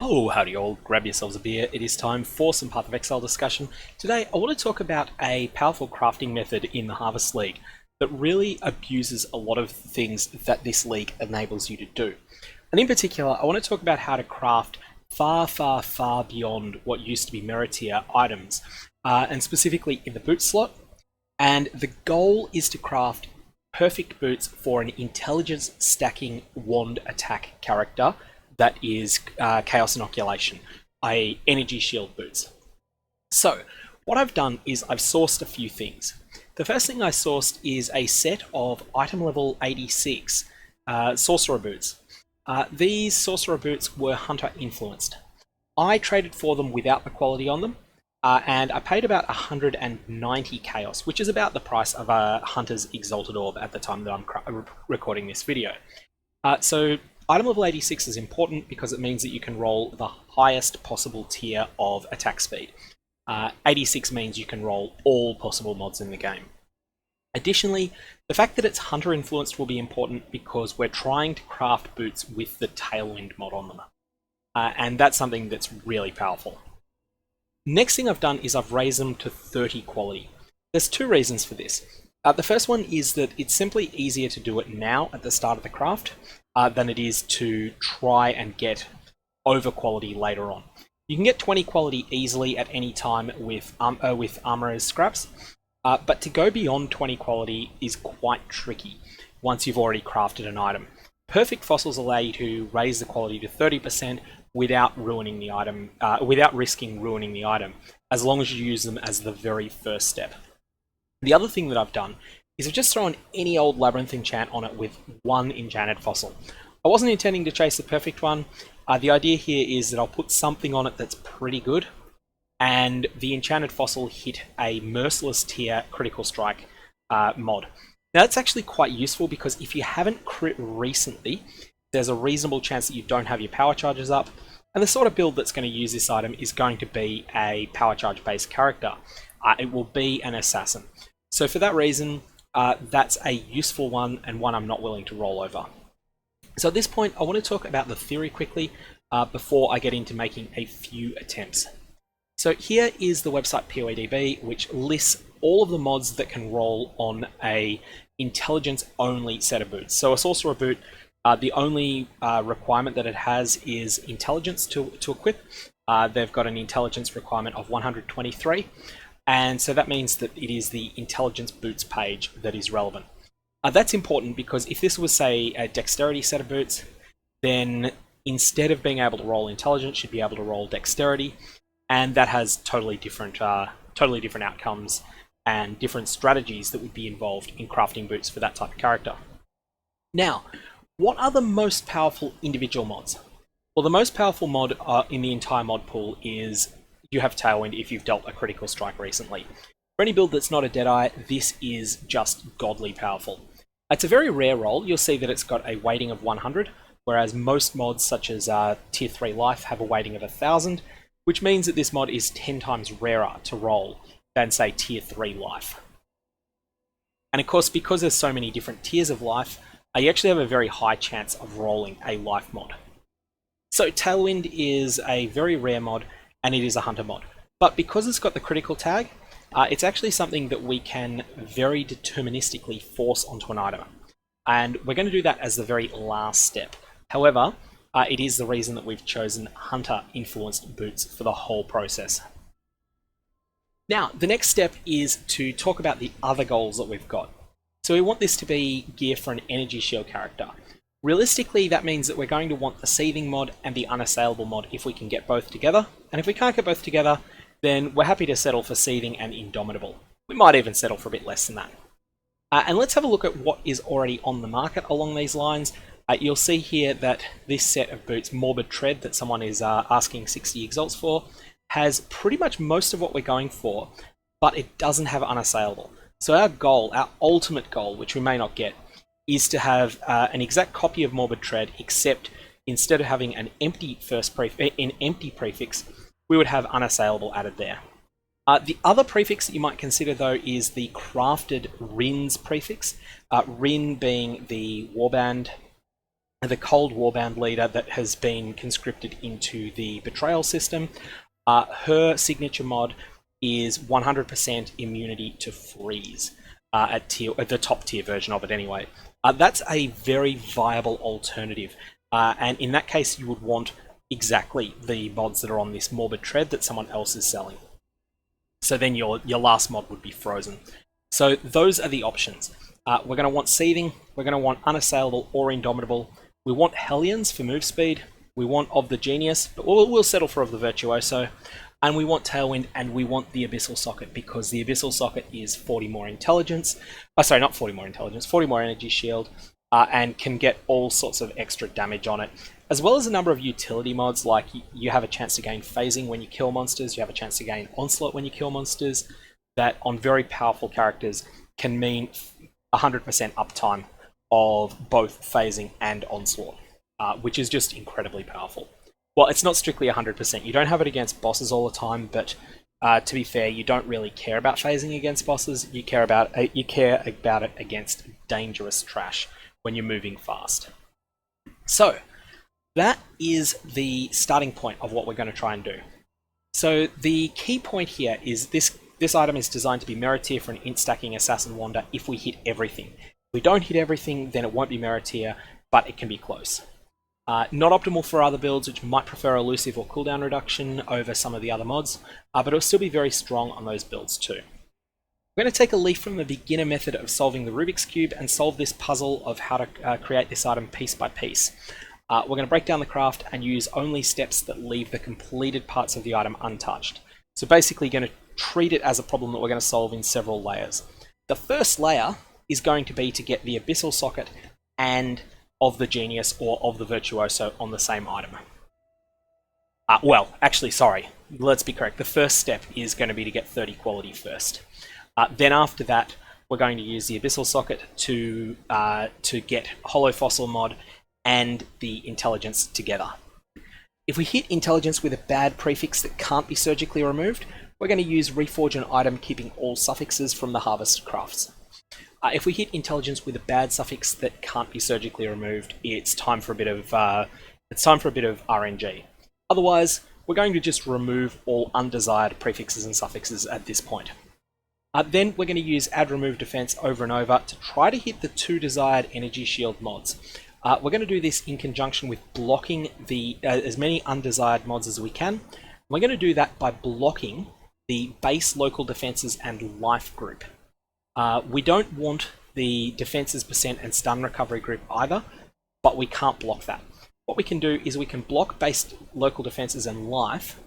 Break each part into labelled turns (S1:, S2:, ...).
S1: Oh, howdy all, grab yourselves a beer. It is time for some Path of Exile discussion. Today I want to talk about a powerful crafting method in the Harvest League that really abuses a lot of things that this league enables you to do. And in particular, I want to talk about how to craft far beyond what used to be merit tier items, and specifically in the boot slot. And the goal is to craft perfect boots for an intelligence stacking wand attack character that is Chaos Inoculation, i.e. energy shield boots. So what I've done is I've sourced a few things. The first thing I sourced is a set of item level 86 Sorcerer Boots. These Sorcerer Boots were Hunter-influenced. I traded for them without the quality on them, and I paid about 190 Chaos, which is about the price of a Hunter's Exalted Orb at the time that I'm recording this video. So item level 86 is important because it means that you can roll the highest possible tier of attack speed. 86 means you can roll all possible mods in the game. Additionally, the fact that it's Hunter influenced will be important because we're trying to craft boots with the Tailwind mod on them. And that's something that's really powerful. Next thing I've done is I've raised them to 30 quality. There's two reasons for this. The first one is that it's simply easier to do it now at the start of the craft than it is to try and get over quality later on. You can get 20 quality easily at any time with Armorer's scraps, but to go beyond 20 quality is quite tricky once you've already crafted an item. Perfect fossils allow you to raise the quality to 30% without ruining the item, without risking ruining the item, as long as you use them as the very first step. The other thing that I've done is I've just thrown any old Labyrinth enchant on it with one enchanted fossil. I wasn't intending to chase the perfect one. The idea here is that I'll put something on it that's pretty good, and the enchanted fossil hit a merciless tier critical strike mod. Now that's actually quite useful because if you haven't crit recently, there's a reasonable chance that you don't have your power charges up, and the sort of build that's going to use this item is going to be a power charge based character. It will be an assassin. So for that reason, that's a useful one and one I'm not willing to roll over. So at this point, I want to talk about the theory quickly before I get into making a few attempts. So here is the website PoEDB, which lists all of the mods that can roll on a intelligence-only set of boots. So a Sorcerer Boot, the only requirement that it has is intelligence to equip. They've got an intelligence requirement of 123. And so that means that it is the intelligence boots page that is relevant. That's important because if this was, say, a dexterity set of boots, then instead of being able to roll intelligence, you'd be able to roll dexterity, and that has totally different outcomes and different strategies that would be involved in crafting boots for that type of character. Now, what are the most powerful individual mods? Well, the most powerful mod in the entire mod pool is you have Tailwind if you've dealt a critical strike recently. For any build that's not a Deadeye, this is just godly powerful. It's a very rare roll. You'll see that it's got a weighting of 100, whereas most mods such as Tier 3 Life have a weighting of 1000, which means that this mod is 10 times rarer to roll than, say, Tier 3 Life. And of course, because there's so many different tiers of life, you actually have a very high chance of rolling a life mod. So Tailwind is a very rare mod, and it is a hunter mod. But because it's got the critical tag, it's actually something that we can very deterministically force onto an item. And we're going to do that as the very last step. However, it is the reason that we've chosen Hunter-influenced boots for the whole process. Now, the next step is to talk about the other goals that we've got. So we want this to be gear for an energy shield character. Realistically, that means that we're going to want the Seething mod and the Unassailable mod if we can get both together. And if we can't get both together, then we're happy to settle for Seething and Indomitable. We might even settle for a bit less than that. And let's have a look at what is already on the market along these lines. You'll see here that this set of boots, Morbid Tread, that someone is asking 60 exalts for, has pretty much most of what we're going for, but it doesn't have Unassailable. So our goal, our ultimate goal, which we may not get, is to have an exact copy of Morbid Tread, except instead of having an empty prefix, we would have Unassailable added there. The other prefix that you might consider, though, is the crafted Rin's prefix. Rin being the warband the Cold Warband leader that has been conscripted into the Betrayal system. Her signature mod is 100% immunity to freeze at the top tier version of it anyway. That's a very viable alternative, and in that case you would want exactly the mods that are on this Morbid Tread that someone else is selling. So then your last mod would be frozen. So those are the options. We're going to want Seething, we're going to want Unassailable or Indomitable, we want Hellions for move speed, we want Of the Genius, but we'll settle for Of the Virtuoso, and we want Tailwind, and we want the Abyssal Socket, because the Abyssal Socket is 40 more intelligence, sorry, not 40 more intelligence, 40 more energy shield, and can get all sorts of extra damage on it, as well as a number of utility mods, like you have a chance to gain phasing when you kill monsters, you have a chance to gain onslaught when you kill monsters, that on very powerful characters can mean 100% uptime of both phasing and onslaught, which is just incredibly powerful. Well, it's not strictly 100%. You don't have it against bosses all the time, but to be fair, you don't really care about phasing against bosses. You care about it against dangerous trash when you're moving fast. So that is the starting point of what we're going to try and do. So the key point here is this item is designed to be merit tier for an int-stacking Assassin Wander if we hit everything. If we don't hit everything, then it won't be merit tier, but it can be close. Not optimal for other builds which might prefer elusive or cooldown reduction over some of the other mods, but it'll still be very strong on those builds too. We're going to take a leaf from the beginner method of solving the Rubik's Cube and solve this puzzle of how to create this item piece by piece. We're going to break down the craft and use only steps that leave the completed parts of the item untouched. So basically going to treat it as a problem that we're going to solve in several layers. The first layer is going to be to get the Abyssal Socket and Of the Genius or Of the Virtuoso on the same item. Well, actually, sorry, let's be correct. The first step is going to be to get 30 quality first. Then after that, we're going to use the Abyssal Socket to get Hollow Fossil mod and the Intelligence together. If we hit Intelligence with a bad prefix that can't be surgically removed, we're going to use Reforge an item keeping all suffixes from the Harvest crafts. If we hit Intelligence with a bad suffix that can't be surgically removed, it's time for a bit of RNG. Otherwise, we're going to just remove all undesired prefixes and suffixes at this point. Then we're going to use Add Remove Defense over and over to try to hit the 2 desired energy shield mods. We're going to do this in conjunction with blocking the as many undesired mods as we can. We're going to do that by blocking the base local defenses and life group. We don't want the defenses percent and stun recovery group either, but we can't block that. What we can do is we can block base local defenses and life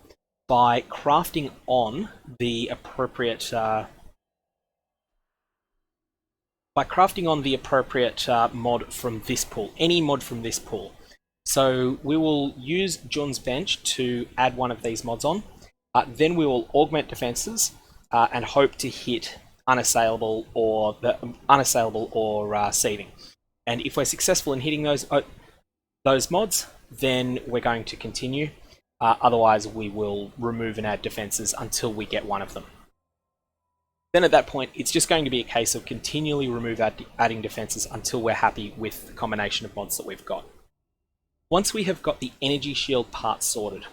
S1: by crafting on the appropriate mod from this pool, any mod from this pool. So we will use Jun's Bench to add one of these mods on. Then we will augment defenses and hope to hit Unassailable or Seething. And if we're successful in hitting those mods, then we're going to continue. Otherwise, we will remove and add defenses until we get one of them. Then at that point, it's just going to be a case of continually adding defenses until we're happy with the combination of mods that we've got. Once we have got the energy shield part sorted,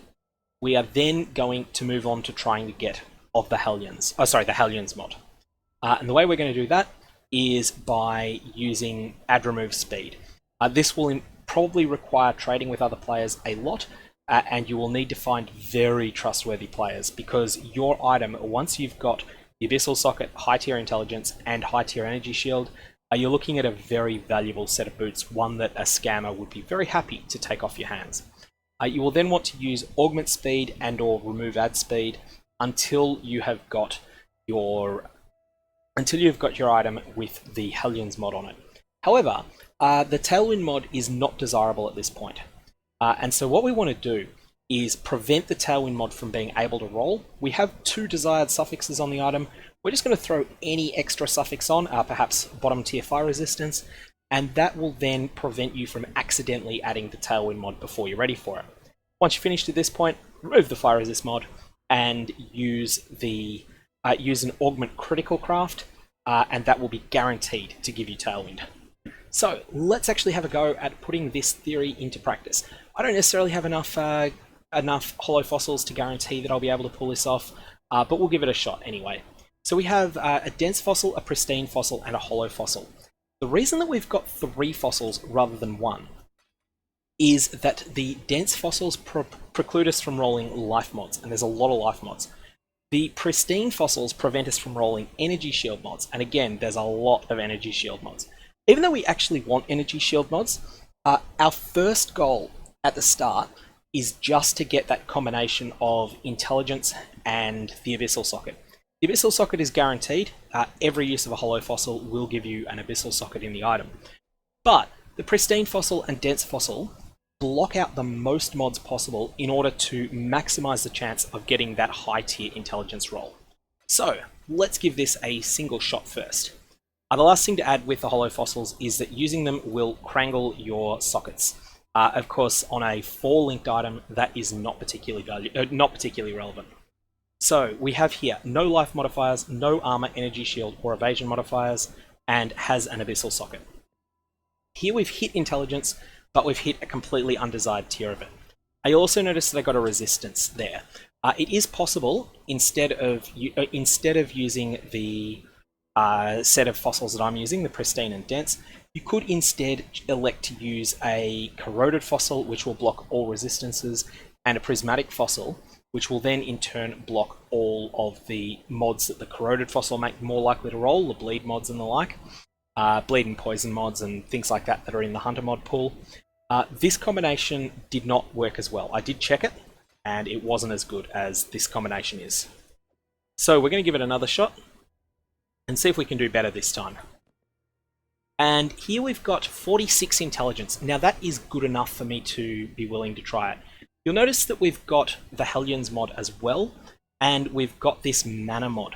S1: we are then going to move on to trying to get of the Hellions. The Hellions mod. And the way we're going to do that is by using Add Remove Speed. This will probably require trading with other players a lot, and you will need to find very trustworthy players, because your item, once you've got the Abyssal Socket, high tier intelligence, and high tier energy shield, you're looking at a very valuable set of boots, one that a scammer would be very happy to take off your hands. You will then want to use Augment Speed and or Remove Add Speed until you have got your item with the Hellions mod on it. However, the Tailwind mod is not desirable at this point. And so what we want to do is prevent the Tailwind mod from being able to roll. We have 2 desired suffixes on the item. We're just going to throw any extra suffix on, perhaps bottom tier fire resistance, and that will then prevent you from accidentally adding the Tailwind mod before you're ready for it. Once you're finished at this point, remove the fire resist mod and use an augment critical craft, and that will be guaranteed to give you Tailwind. So let's actually have a go at putting this theory into practice. I don't necessarily have enough hollow fossils to guarantee that I'll be able to pull this off, but we'll give it a shot anyway. So we have a dense fossil, a pristine fossil, and a hollow fossil. The reason that we've got 3 fossils rather than 1 is that the dense fossils preclude us from rolling life mods, and there's a lot of life mods. The pristine fossils prevent us from rolling energy shield mods, and again, there's a lot of energy shield mods. Even though we actually want energy shield mods, our first goal at the start is just to get that combination of intelligence and the abyssal socket. The abyssal socket is guaranteed. Every use of a hollow fossil will give you an abyssal socket in the item. But the pristine fossil and dense fossil block out the most mods possible in order to maximize the chance of getting that high tier intelligence roll. So let's give this a single shot first. The last thing to add with the hollow fossils is that using them will crangle your sockets. Of course, on a 4-linked item, that is not particularly relevant. So we have here no life modifiers, no armor, energy shield, or evasion modifiers, and has an abyssal socket. Here we've hit intelligence, but we've hit a completely undesired tier of it. I also noticed that I got a resistance there. It is possible, instead of using the set of fossils that I'm using, the pristine and dense, you could instead elect to use a corroded fossil, which will block all resistances, and a prismatic fossil, which will then in turn block all of the mods that the corroded fossil make more likely to roll, the bleed mods and the like, bleed and poison mods and things like that that are in the hunter mod pool. This combination did not work as well. I did check it, and it wasn't as good as this combination is. So we're going to give it another shot and see if we can do better this time. And here we've got 46 intelligence. Now that is good enough for me to be willing to try it. You'll notice that we've got the Hellions mod as well, and we've got this mana mod.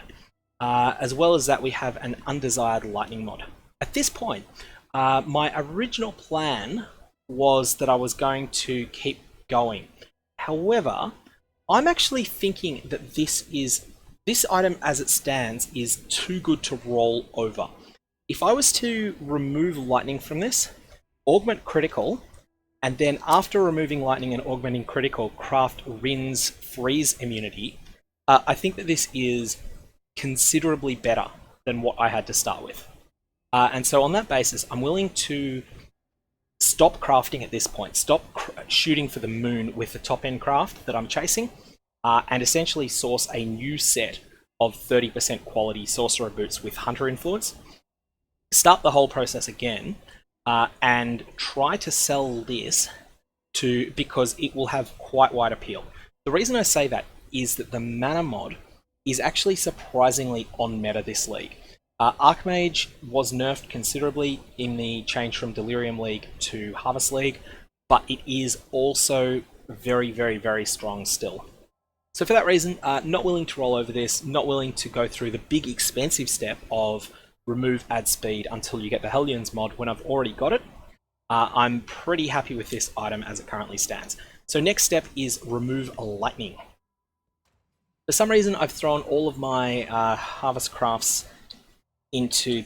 S1: As well as that, we have an undesired lightning mod. At this point, my original plan was that I was going to keep going. However, I'm actually thinking that this item as it stands is too good to roll over. If I was to remove lightning from this, augment critical, and then after removing lightning and augmenting critical, craft Rin's freeze immunity, I think that this is considerably better than what I had to start with. And so on that basis, I'm willing to stop crafting at this point, stop shooting for the moon with the top end craft that I'm chasing, and essentially source a new set of 30% quality Sorcerer Boots with Hunter influence. Start the whole process again, and try to sell this because it will have quite wide appeal. The reason I say that is that the mana mod is actually surprisingly on meta this league. Archmage was nerfed considerably in the change from Delirium League to Harvest League, but it is also very, very, very strong still. So for that reason, not willing to roll over this, not willing to go through the big expensive step of remove add speed until you get the Hellions mod when I've already got it. I'm pretty happy with this item as it currently stands. So next step is remove lightning. For some reason, I've thrown all of my harvest crafts into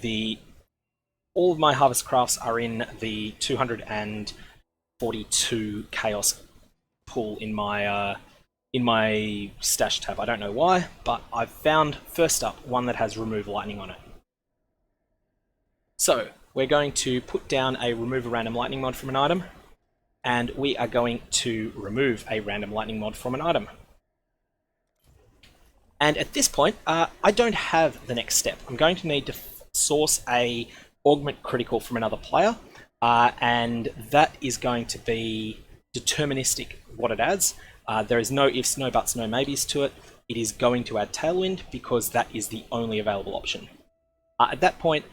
S1: all of my harvest crafts are in the 242 chaos pool in my stash tab. I don't know why, but I've found first up one that has remove lightning on it. So we're going to put down a remove a random lightning mod from an item, and we are going to remove a random lightning mod from an item. And at this point, I don't have the next step. I'm going to need to source a augment critical from another player, and that is going to be deterministic what it adds. There is no ifs, no buts, no maybes to it. It is going to add Tailwind because that is the only available option. At that point,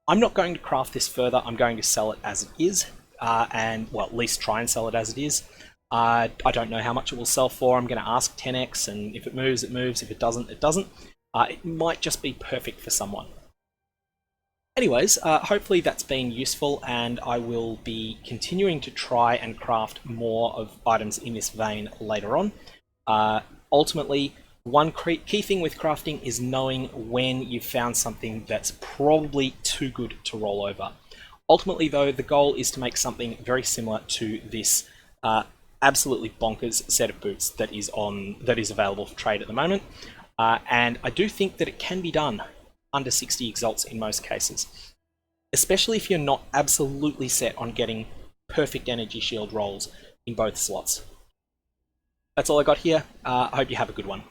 S1: I'm not going to craft this further. I'm going to sell it as it is, and well, at least try and sell it as it is. I don't know how much it will sell for. I'm going to ask 10x, and if it moves, it moves. If it doesn't, it doesn't. It might just be perfect for someone. Anyways, hopefully that's been useful, and I will be continuing to try and craft more of items in this vein later on. Ultimately, one key thing with crafting is knowing when you've found something that's probably too good to roll over. Ultimately, though, the goal is to make something very similar to this absolutely bonkers set of boots that is available for trade at the moment. And I do think that it can be done under 60 exalts in most cases, especially if you're not absolutely set on getting perfect energy shield rolls in both slots. That's all I got here. I hope you have a good one.